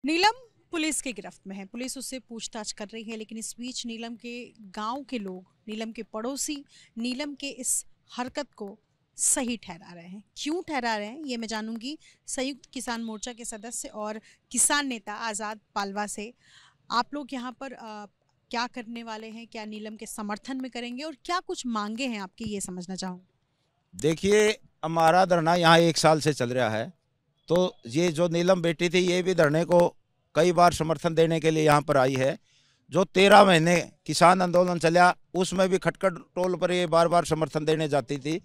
नीलम police की गिरफ्त में है। पुलिस उससे पूछताछ कर रही है, लेकिन इस बीच नीलम के गांव के लोग, नीलम के पड़ोसी, नीलम के इस हरकत को सही ठहरा रहे हैं। क्यों ठहरा रहे हैं ये मैं जानूंगी संयुक्त किसान मोर्चा के सदस्य और किसान नेता आज़ाद पालवा से। आप लोग यहाँ पर क्या करने वाले हैं, क्या नीलम के समर्थन में करेंगे और क्या कुछ मांगे हैं आपकी, ये समझना चाहूँगी। देखिए, हमारा धरना यहाँ 1 साल से चल रहा है। तो ये जो नीलम बेटी थी, ये भी धरने को कई बार समर्थन देने के लिए यहाँ पर आई है। जो 13 महीने किसान आंदोलन चला, उसमें भी खटखट टोल पर ये बार बार समर्थन देने जाती थी।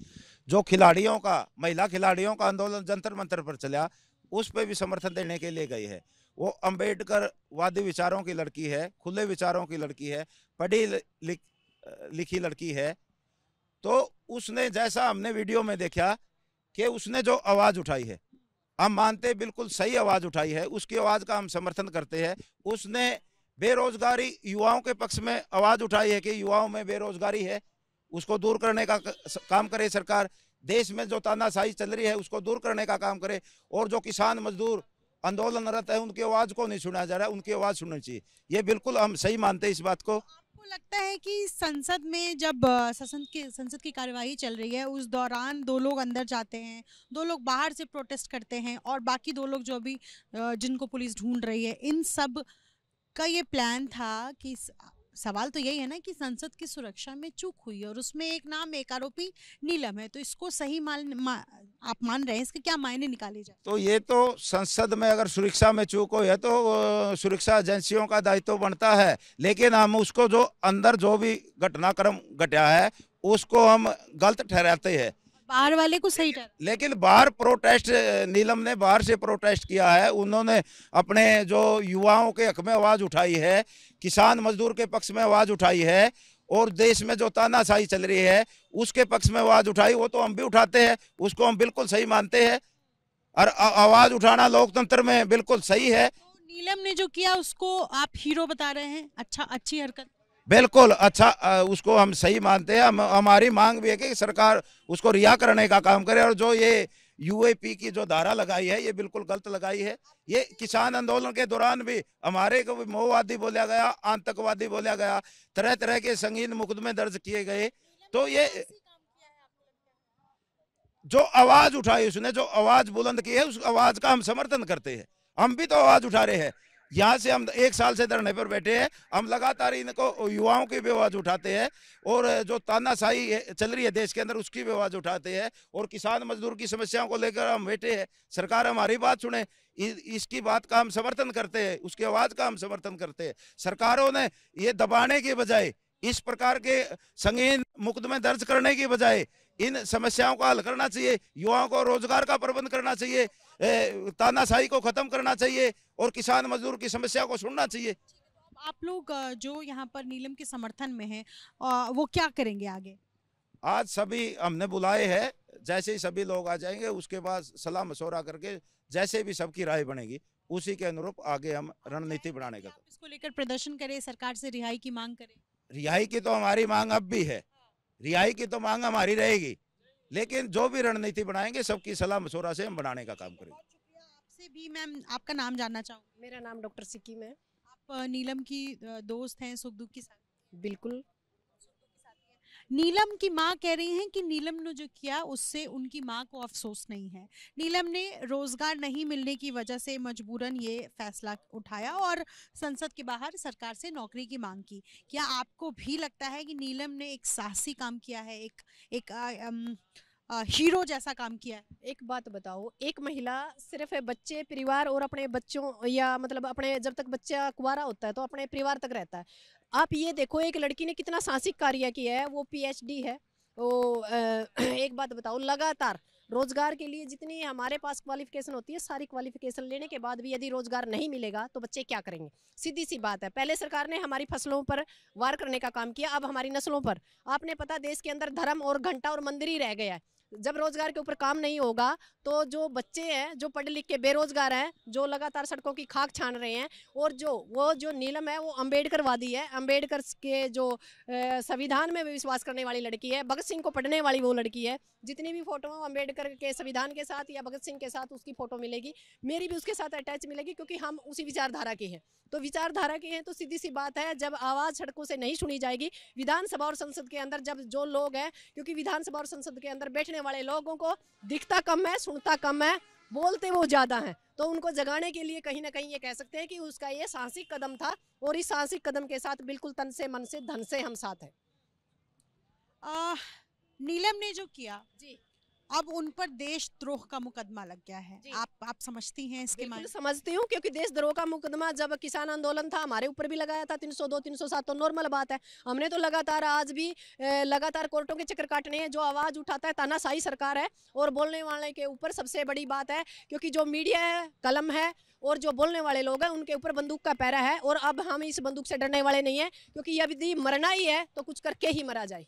जो खिलाड़ियों का, महिला खिलाड़ियों का आंदोलन जंतर मंतर पर चला, उस पर भी समर्थन देने के लिए गई है। वो अम्बेडकर वादी विचारों की लड़की है, खुले विचारों की लड़की है, पढ़ी लिखी लड़की है। तो उसने, जैसा हमने वीडियो में देखा कि उसने जो आवाज उठाई है, हम मानते बिल्कुल सही आवाज उठाई है, उसकी आवाज का हम समर्थन करते हैं। उसने बेरोजगारी, युवाओं के पक्ष में आवाज उठाई है कि युवाओं में बेरोजगारी है, उसको दूर करने का काम करे सरकार। देश में जो तानाशाही चल रही है, उसको दूर करने का काम करे। और जो किसान मजदूर आंदोलनरत है, उनकी आवाज को नहीं सुना जा रहा है, उनकी आवाज सुननी चाहिए। ये बिल्कुल हम सही मानते हैं इस बात को। आपको लगता है कि संसद में जब संसद की कार्यवाही चल रही है, उस दौरान दो लोग अंदर जाते हैं, दो लोग बाहर से प्रोटेस्ट करते हैं और बाकी दो लोग जो अभी जिनको पुलिस ढूंढ रही है, इन सब का ये प्लान था कि सवाल तो यही है ना कि संसद की सुरक्षा में चूक हुई है और उसमें एक नाम, एक आरोपी नीलम है, तो इसको सही आप मान रहे हैं, इसके क्या मायने निकाले जाए? तो ये तो संसद में अगर सुरक्षा में चूक हो है तो सुरक्षा एजेंसियों का दायित्व बनता है। लेकिन हम उसको, जो अंदर जो भी घटनाक्रम घटा है, उसको हम गलत ठहराते हैं। बाहर वाले को सही ठहरा। लेकिन बाहर प्रोटेस्ट, नीलम ने बाहर से प्रोटेस्ट किया है। उन्होंने अपने जो युवाओं के हक में आवाज उठाई है, किसान मजदूर के पक्ष में आवाज उठाई है, और देश में जो तानाशाही चल रही है उसके पक्ष में आवाज उठाई। वो तो हम भी उठाते हैं, उसको हम बिल्कुल सही मानते हैं। और आवाज उठाना लोकतंत्र में बिल्कुल सही है। तो नीलम ने जो किया उसको आप हीरो बता रहे हैं, अच्छा, अच्छी हरकत। बिल्कुल अच्छा, उसको हम सही मानते हैं। हमारी मांग भी है कि सरकार उसको रिहा करने का काम करे। और जो ये यूएपी की जो धारा लगाई है, ये बिल्कुल गलत लगाई है। ये किसान आंदोलन के दौरान भी हमारे को भी माओवादी बोला गया, आतंकवादी बोला गया, तरह तरह के संगीन मुकदमे दर्ज किए गए। तो ये जो आवाज उठाई, उसने जो आवाज बुलंद की है, उस आवाज का हम समर्थन करते हैं। हम भी तो आवाज उठा रहे हैं। यहाँ से हम 1 साल से धरने पर बैठे हैं। हम लगातार इनको, युवाओं की भी आवाज उठाते हैं, और जो तानाशाही चल रही है देश के अंदर, उसकी भी आवाज उठाते हैं। और किसान मजदूर की समस्याओं को लेकर हम बैठे हैं। सरकार हमारी बात सुने, इसकी बात का हम समर्थन करते हैं, उसकी आवाज का हम समर्थन करते हैं। सरकारों ने ये दबाने की बजाय, इस प्रकार के संगीन मुकदमे दर्ज करने की बजाय, इन समस्याओं का हल करना चाहिए। युवाओं को रोजगार का प्रबंध करना चाहिए, तानाशाही को खत्म करना चाहिए, और किसान मजदूर की समस्या को सुनना चाहिए। आप लोग जो यहाँ पर नीलम के समर्थन में हैं, वो क्या करेंगे आगे? आज सभी हमने बुलाए हैं। जैसे ही सभी लोग आ जाएंगे, उसके बाद सलाह मशवरा करके जैसे भी सबकी राय बनेगी, उसी के अनुरूप आगे हम रणनीति बनाने का। आप इसको लेकर प्रदर्शन करें, सरकार से रिहाई की मांग करें? रिहाई की तो हमारी मांग अब भी है, रिहाई की तो मांग हमारी रहेगी। लेकिन जो भी रणनीति बनाएंगे, सबकी सलाह मशवरा से हम बनाने का काम करेंगे। बहुत शुक्रिया। आपसे भी मैम आपका नाम जानना चाहूँगी। मेरा नाम डॉक्टर सिक्किम है। आप नीलम की दोस्त हैं, सुख दुख की साथी बिल्कुल। हैं। नीलम की माँ कह रही हैं कि नीलम ने जो किया उससे उनकी माँ को अफसोस नहीं है। नीलम ने रोजगार नहीं मिलने की वजह से मजबूरन ये फैसला उठाया और संसद के बाहर सरकार से नौकरी की मांग की। क्या आपको भी लगता है कि नीलम ने एक साहसी काम किया है, एक हीरो जैसा काम किया है? एक बात बताओ, एक महिला सिर्फ बच्चे, परिवार और अपने बच्चों, या मतलब अपने, जब तक बच्चा कुंवारा होता है तो अपने परिवार तक रहता है। आप ये देखो, एक लड़की ने कितना साहसिक कार्य किया है। वो पीएचडी है। वो एक बात बताओ, लगातार रोजगार के लिए जितनी हमारे पास क्वालिफिकेशन होती है, सारी क्वालिफिकेशन लेने के बाद भी यदि रोजगार नहीं मिलेगा तो बच्चे क्या करेंगे? सीधी सी बात है। पहले सरकार ने हमारी फसलों पर वार करने का काम किया, अब हमारी नस्लों पर। आपने पता, देश के अंदर धर्म और घंटा और मंदिर ही रह गया है। जब रोजगार के ऊपर काम नहीं होगा तो जो बच्चे हैं, जो पढ़े लिख के बेरोजगार हैं, जो लगातार सड़कों की खाक छान रहे हैं, और जो नीलम है वो अम्बेडकरवादी है, अम्बेडकर के जो संविधान में विश्वास करने वाली लड़की है, भगत सिंह को पढ़ने वाली वो लड़की है। जितनी भी फोटो अम्बेडकर के संविधान के साथ या भगत सिंह के साथ उसकी फोटो मिलेगी, मेरी भी उसके साथ अटैच मिलेगी, क्योंकि हम उसी विचारधारा के हैं। तो विचारधारा के हैं तो सीधी सी बात है, जब आवाज़ सड़कों से नहीं सुनी जाएगी, विधानसभा और संसद के अंदर जब जो लोग हैं, क्योंकि विधानसभा और संसद के अंदर बैठने वाले लोगों को दिखता कम है, सुनता कम है, बोलते वो ज़्यादा हैं, तो उनको जगाने के लिए कहीं ना कहीं ये कह सकते हैं कि उसका ये साहसिक कदम था, और इस साहसिक कदम के साथ बिल्कुल तन से मन से धन से हम साथ हैं। नीलम ने जो किया जी, अब उन पर देशद्रोह का मुकदमा लग गया है। आप समझती हैं इसके बिल्कुल समझती हूँ, क्योंकि देशद्रोह का मुकदमा जब किसान आंदोलन था हमारे ऊपर भी लगाया था 302 307, तो नॉर्मल बात है। हमने तो लगातार आज भी लगातार कोर्टों के चक्कर काटने हैं। जो आवाज़ उठाता है तानाशाही सरकार है, और बोलने वाले के ऊपर सबसे बड़ी बात है, क्योंकि जो मीडिया है कलम है, और जो बोलने वाले लोग हैं उनके ऊपर बंदूक का पैरा है। और अब हम इस बंदूक से डरने वाले नहीं है, क्योंकि यदि मरना ही है तो कुछ करके ही मरा जाए।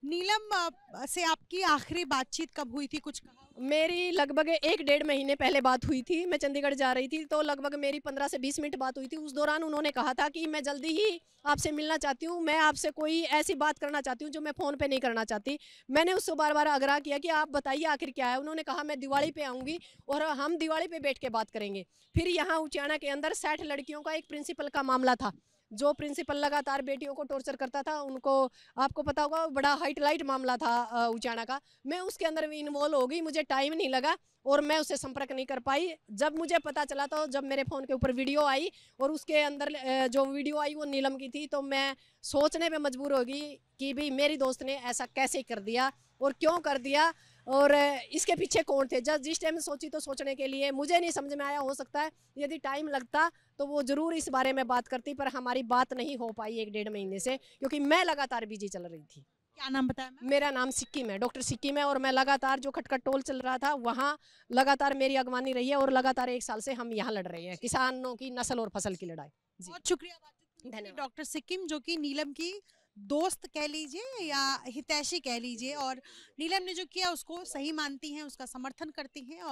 नीलम से आपकी आखिरी बातचीत कब हुई थी, कुछ कहा? मेरी लगभग 1-1.5 महीने पहले बात हुई थी। मैं चंडीगढ़ जा रही थी, तो लगभग मेरी 15 से 20 मिनट बात हुई थी। उस दौरान उन्होंने कहा था कि मैं जल्दी ही आपसे मिलना चाहती हूँ, मैं आपसे कोई ऐसी बात करना चाहती हूँ जो मैं फ़ोन पे नहीं करना चाहती। मैंने उससे बार-बार आग्रह किया कि आप बताइए आखिर क्या है। उन्होंने कहा मैं दिवाली पे आऊँगी और हम दिवाली पे बैठ के बात करेंगे। फिर यहाँ उचाना के अंदर 60 लड़कियों का एक प्रिंसिपल का मामला था। जो प्रिंसिपल लगातार बेटियों को टॉर्चर करता था, उनको आपको पता होगा, बड़ा हाईलाइट मामला था उचाना का। मैं उसके अंदर भी इन्वॉल्व हो गई, मुझे टाइम नहीं लगा और मैं उससे संपर्क नहीं कर पाई। जब मुझे पता चला, तो जब मेरे फ़ोन के ऊपर वीडियो आई और उसके अंदर जो वीडियो आई वो नीलम की थी, तो मैं सोचने पे मजबूर हो गई कि भाई मेरी दोस्त ने ऐसा कैसे कर दिया और क्यों कर दिया, और इसके पीछे कौन थे। जब जिस टाइम सोची तो सोचने के लिए मुझे नहीं समझ में आया। हो सकता है यदि टाइम लगता तो वो ज़रूर इस बारे में बात करती, पर हमारी बात नहीं हो पाई 1-1.5 महीने से, क्योंकि मैं लगातार बिजी चल रही थी। क्या नाम बताया मैम? मेरा नाम सिक्किम है, डॉक्टर सिक्किम है, और मैं लगातार जो खटखट टोल चल रहा था वहाँ लगातार मेरी अगवानी रही है, और लगातार 1 साल से हम यहाँ लड़ रहे हैं किसानों की नस्ल और फसल की लड़ाई। बहुत शुक्रिया धन्यवाद डॉक्टर सिक्किम, जो कि नीलम की दोस्त कह लीजिए या हितैषी कह लीजिए, और नीलम ने जो किया उसको सही मानती हैं, उसका समर्थन करती हैं।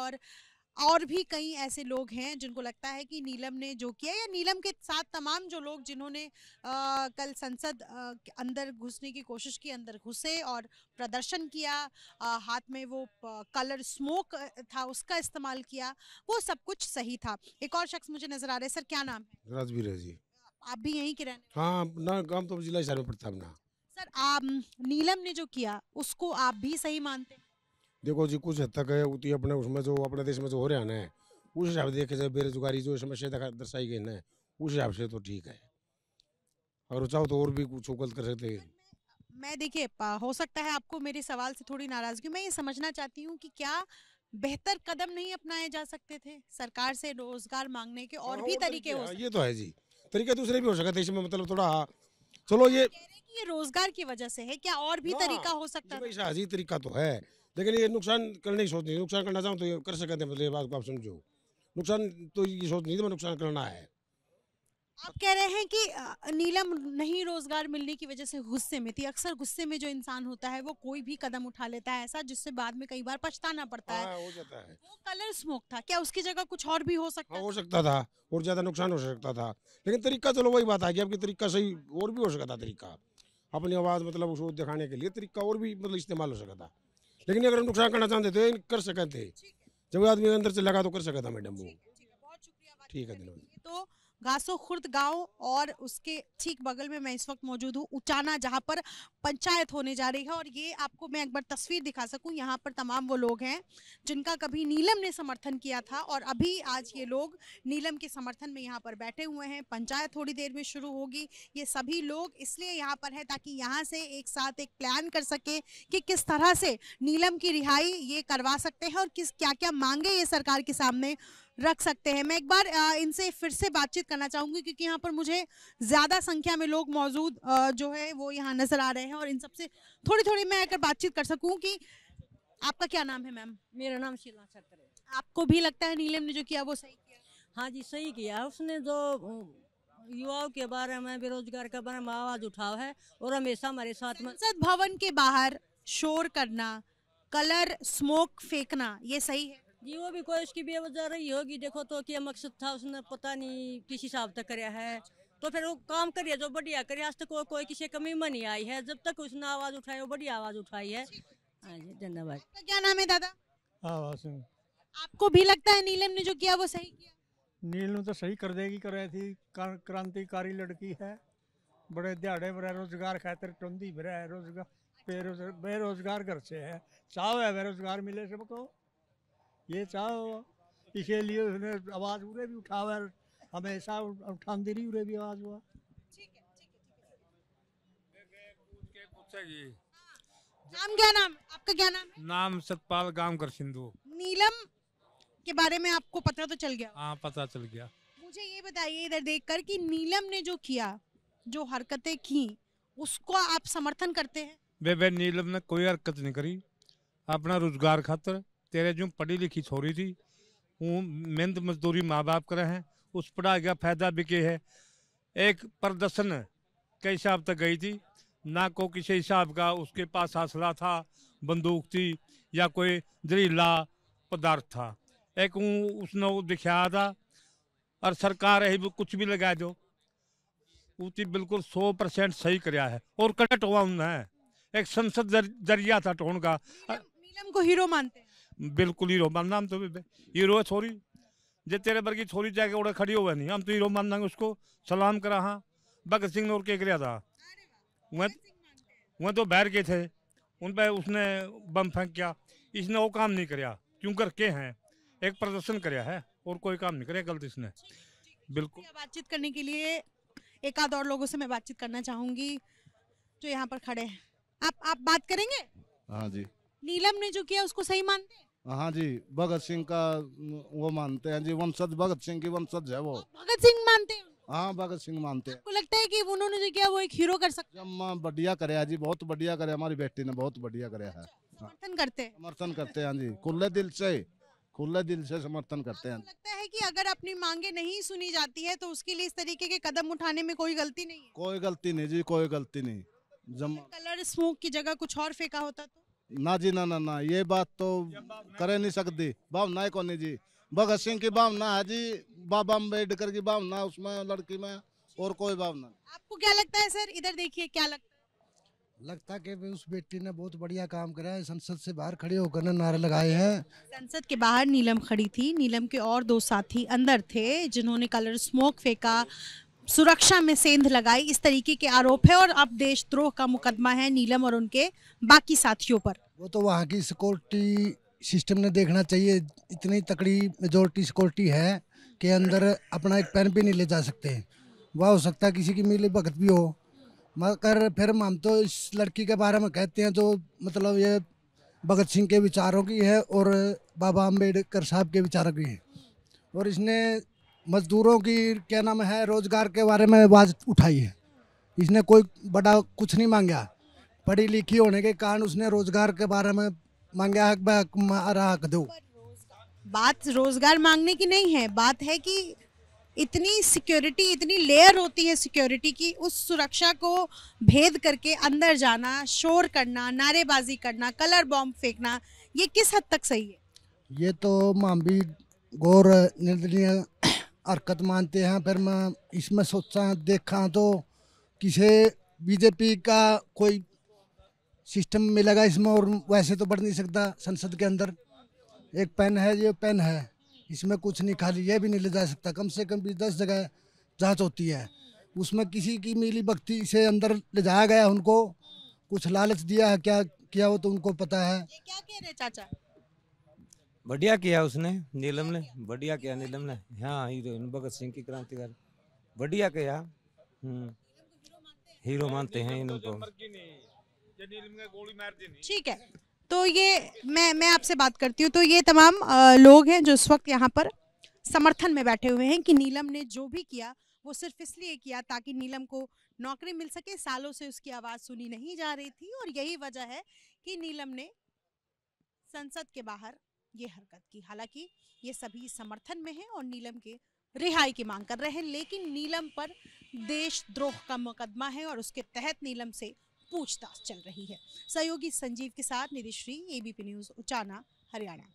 और भी कई ऐसे लोग हैं जिनको लगता है कि नीलम ने जो किया, या नीलम के साथ तमाम जो लोग जिन्होंने कल संसद के अंदर घुसने की कोशिश की, अंदर घुसे और प्रदर्शन किया, हाथ में वो कलर स्मोक था उसका इस्तेमाल किया, वो सब कुछ सही था। एक और शख्स मुझे नजर आ रहे हैं। सर क्या नाम है? राजवीर है जी। आप भी यहीं के रहने? हाँ ना, काम तो जिला हिसार में पड़ता है ना। सर आप नीलम ने जो किया उसको आप भी सही मानते हैं? देखो जी, कुछ हद तक है उती अपने उसमें जो अपने देश में जो हो रहा है ना, उस हिसाब से देखे जाए, बेरोजगारी जो समस्या दर्शाई गई ना, उस हिसाब से तो ठीक है। और चाहो तो और भी कुछ गलत कर सकते हैं। मैं देखिए, हो सकता है आपको मेरे सवाल से थोड़ी नाराजगी, मैं ये समझना चाहती हूँ कि क्या बेहतर कदम नहीं अपनाए जा सकते थे सरकार से रोजगार मांगने के? और भी तरीके हो सकते? ये तो है जी, तरीके दूसरे भी हो सकते हैं इसमें, मतलब थोड़ा चलो ये ये रोजगार की वजह से है, क्या और भी तरीका हो सकता है? ऐसा अजीब तरीका तो है, लेकिन ये नुकसान करने की सोच नहीं। नुकसान करना चाहूँ तो ये कर सकते हैं, मतलब ये बात को आप समझो। नुकसान तो ये सोच नहीं थी, नुकसान करना है। आप कह रहे हैं कि नीलम नहीं रोजगार मिलने की वजह से गुस्से में थी। अक्सर गुस्से में जो इंसान होता है वो कोई भी कदम उठा लेता है ऐसा, जिससे बाद में कई बार पछताना पड़ता है। हो जाता है। वो कलर स्मोक था, क्या उसकी जगह कुछ और भी हो सकता हो सकता था, और ज्यादा नुकसान हो सकता था, लेकिन तरीका चलो वही बात आ गई आपकी, तरीका सही और भी हो सकता था। तरीका अपनी आवाज मतलब उसको दिखाने के लिए तरीका और भी मतलब इस्तेमाल हो सकता था, लेकिन अगर हम नुकसान करना चाहते थे कर सकते थे। जब आदमी अंदर से लगा तो कर सकता था मैडम वो। बहुत शुक्रिया। ठीक है, धन्यवाद। तो घासो खुर्द गांव और उसके ठीक बगल में मैं इस वक्त मौजूद हूँ, उचाना, जहाँ पर पंचायत होने जा रही है। और ये आपको मैं एक बार तस्वीर दिखा सकूँ, यहाँ पर तमाम वो लोग हैं जिनका कभी नीलम ने समर्थन किया था, और अभी आज ये लोग नीलम के समर्थन में यहाँ पर बैठे हुए हैं। पंचायत थोड़ी देर में शुरू होगी। ये सभी लोग इसलिए यहाँ पर है ताकि यहाँ से एक साथ एक प्लान कर सके कि किस तरह से नीलम की रिहाई ये करवा सकते हैं और क्या क्या मांगे ये सरकार के सामने रख सकते हैं। मैं एक बार इनसे फिर से बातचीत करना चाहूंगी, क्योंकि यहाँ पर मुझे ज्यादा संख्या में लोग मौजूद जो है वो यहाँ नजर आ रहे हैं, और इन सबसे थोड़ी थोड़ी मैं अगर बातचीत कर सकूं। कि आपका क्या नाम है मैम? मेरा नाम शीला छत्र है। आपको भी लगता है नीलम ने जो किया वो सही किया? हाँ जी, सही किया। उसने जो युवाओं के बारे में, बेरोजगार के बारे में आवाज उठाव है, और हमेशा हमारे साथ में। संसद भवन के बाहर शोर करना, कलर स्मोक फेंकना ये सही है? जी वो भी कोई उसकी बेवजह रही होगी, देखो तो क्या मकसद था, उसने पता नहीं किस हिसाब तक कराया है, तो फिर वो काम करिए जो बढ़िया करिए। आज तक कोई किसी कमी में नहीं आई है, जब तक उसने आवाज उठाई वो बढ़िया आवाज उठाई है। हाँ जी, धन्यवाद। आपका क्या नाम है दादा? हाँ सिंह। आपको भी लगता है नीलम ने जो किया वो सही किया? नीलम तो सही कर देगी, कर रही थी, क्रांतिकारी लड़की है, बड़े दिहाड़े बड़े रोजगार खातिर टोंदी भरा है, रोजगार बेरोजगार घर से है, चाहो है बेरोजगार मिले सबको, ये चाहो, इसीलिए उसने आवाज उरे भी उठावा, हमेशा उठाती रही उरे भी आवाज हुआ। नाम क्या नाम है? आपका क्या नाम है? नाम सतपाल गांवकर सिंधु। नीलम के बारे में आपको पता तो चल गया? हाँ पता चल गया। मुझे ये बताइए इधर देखकर कि नीलम ने जो किया, जो हरकतें की, उसको आप समर्थन करते हैं? वे नीलम ने कोई हरकत नहीं करी, अपना रोजगार खातर, तेरे जो पढ़ी लिखी छोरी थी वो मेहनत मजदूरी माँ बाप करे हैं, उस पढ़ाई का फायदा भी के है। एक प्रदर्शन के हिसाब तक गई थी, ना को किसी हिसाब का उसके पास हौसला था, बंदूक थी या कोई जहरीला पदार्थ था। एक उसने वो दिखाया था, और सरकार है कुछ भी लगा दो, उसकी बिल्कुल 100% सही कराया है और कनेक्ट हुआ उन्हें। एक संसद जरिया था टोन का। नीलम को हीरो मानते हैं? बिल्कुल हीरो मानना हम तो, हीरो है छोरी, जे तेरे वर्गी छोरी जाके उड़े खड़ी हुआ नहीं, हम तो हीरो मान देंगे उसको, सलाम करा। हाँ भगत सिंह ने और क्या किया था, वह तो बहर के थे, उन पर उसने बम फेंक किया, इसने वो काम नहीं कराया, क्यों करके हैं, एक प्रदर्शन कराया है और कोई काम नहीं कराया गलत इसने। बिल्कुल। बातचीत करने के लिए एक आध और लोगों से मैं बातचीत करना चाहूंगी जो यहाँ पर खड़े हैं। आप बात करेंगे? हाँ जी। नीलम ने जो किया उसको सही मानते हैं? हाँ जी, भगत सिंह का वो मानते हैं जी, वंशज भगत सिंह की वंशज है वो। भगत सिंह मानते हैं? हाँ भगत सिंह मानते हैं। आपको लगता है कि उन्होंने जो किया वो एक हीरो कर सकते हैं? जब बढ़िया करे जी, बहुत बढ़िया करे, हमारी बेटी ने बहुत बढ़िया करे है। समर्थन करते हैं? समर्थन करते हैं जी, खुले दिल से समर्थन करते हैं। लगता है कि अगर अपनी मांगे नहीं सुनी जाती है तो उसके लिए इस तरीके के कदम उठाने में कोई गलती नहीं है? कोई गलती नहीं जी, कोई गलती नहीं। कलर स्मोक की जगह कुछ और फेंका होता तो? ना जी ना, ये बात तो करे नहीं सकती, भावना को नहीं जी। भगत सिंह की भावना है जी, बाबा अम्बेडकर की भावना उसमें, लड़की में, और कोई भावना। आपको क्या लगता है सर? इधर देखिए, क्या लगता है? लगता कि उस बेटी ने बहुत बढ़िया काम करा है, संसद से बाहर खड़े होकर नारे लगाए हैं। संसद के बाहर नीलम खड़ी थी, नीलम के और 2 साथी अंदर थे जिन्होंने कलर स्मोक फेंका, सुरक्षा में सेंध लगाई, इस तरीके के आरोप है और अब देशद्रोह का मुकदमा है नीलम और उनके बाकी साथियों पर। वो तो वहाँ की सिक्योरिटी सिस्टम ने देखना चाहिए, इतनी तकड़ी मेजोरिटी सिक्योरिटी है कि अंदर अपना एक पेन भी नहीं ले जा सकते। वह हो सकता है किसी की मिली भगत भी हो, मगर फिर हम तो इस लड़की के बारे में कहते हैं जो मतलब ये भगत सिंह के विचारों की है और बाबा अम्बेडकर साहब के विचारों की है, और इसने मजदूरों की क्या नाम है रोजगार के बारे में आवाज़ उठाई है। इसने कोई बड़ा कुछ नहीं मांगा, पढ़ी लिखी होने के कारण उसने रोजगार के बारे में मांगा हक दो। बात रोजगार मांगने की नहीं है, बात है कि इतनी सिक्योरिटी, इतनी लेयर होती है सिक्योरिटी की, उस सुरक्षा को भेद करके अंदर जाना, शोर करना, नारेबाजी करना, कलर बॉम्ब फेंकना, ये किस हद तक सही है? ये तो हम भी गौर निर्दलीय हरकत मानते हैं। फिर मैं इसमें सोचा देखा तो किसी बीजेपी का कोई सिस्टम मिलेगा इसमें, और वैसे तो बढ़ नहीं सकता। संसद के अंदर एक पेन है, ये पेन है, इसमें कुछ नहीं, खाली ये भी नहीं ले जा सकता। कम से कम भी 10 जगह जांच होती है, उसमें किसी की मिली भक्ति से अंदर ले जाया गया, उनको कुछ लालच दिया है, क्या किया वो तो उनको पता है। ये क्या कह रहे चाचा? बढ़िया किया उसने, नीलम ने बढ़िया किया, नीलम ने। हाँ हीरो भगत सिंह की क्रांतिकारी बढ़िया किया। हीरो मानते हैं इनको। ठीक है, तो ये मैं आपसे बात करती हूँ। तो ये तमाम लोग हैं जो इस वक्त यहाँ पर समर्थन में बैठे हुए हैं कि नीलम ने जो भी किया वो सिर्फ इसलिए किया ताकि नीलम को नौकरी मिल सके। सालों से उसकी आवाज़ सुनी नहीं जा रही थी और यही वजह है कि नीलम ने संसद के बाहर ये हरकत की। हालांकि ये सभी समर्थन में हैं और नीलम के रिहाई की मांग कर रहे हैं, लेकिन नीलम पर देशद्रोह का मुकदमा है और उसके तहत नीलम से पूछताछ चल रही है। सहयोगी संजीव के साथ निधिश्री, एबीपी न्यूज, उचाना, हरियाणा।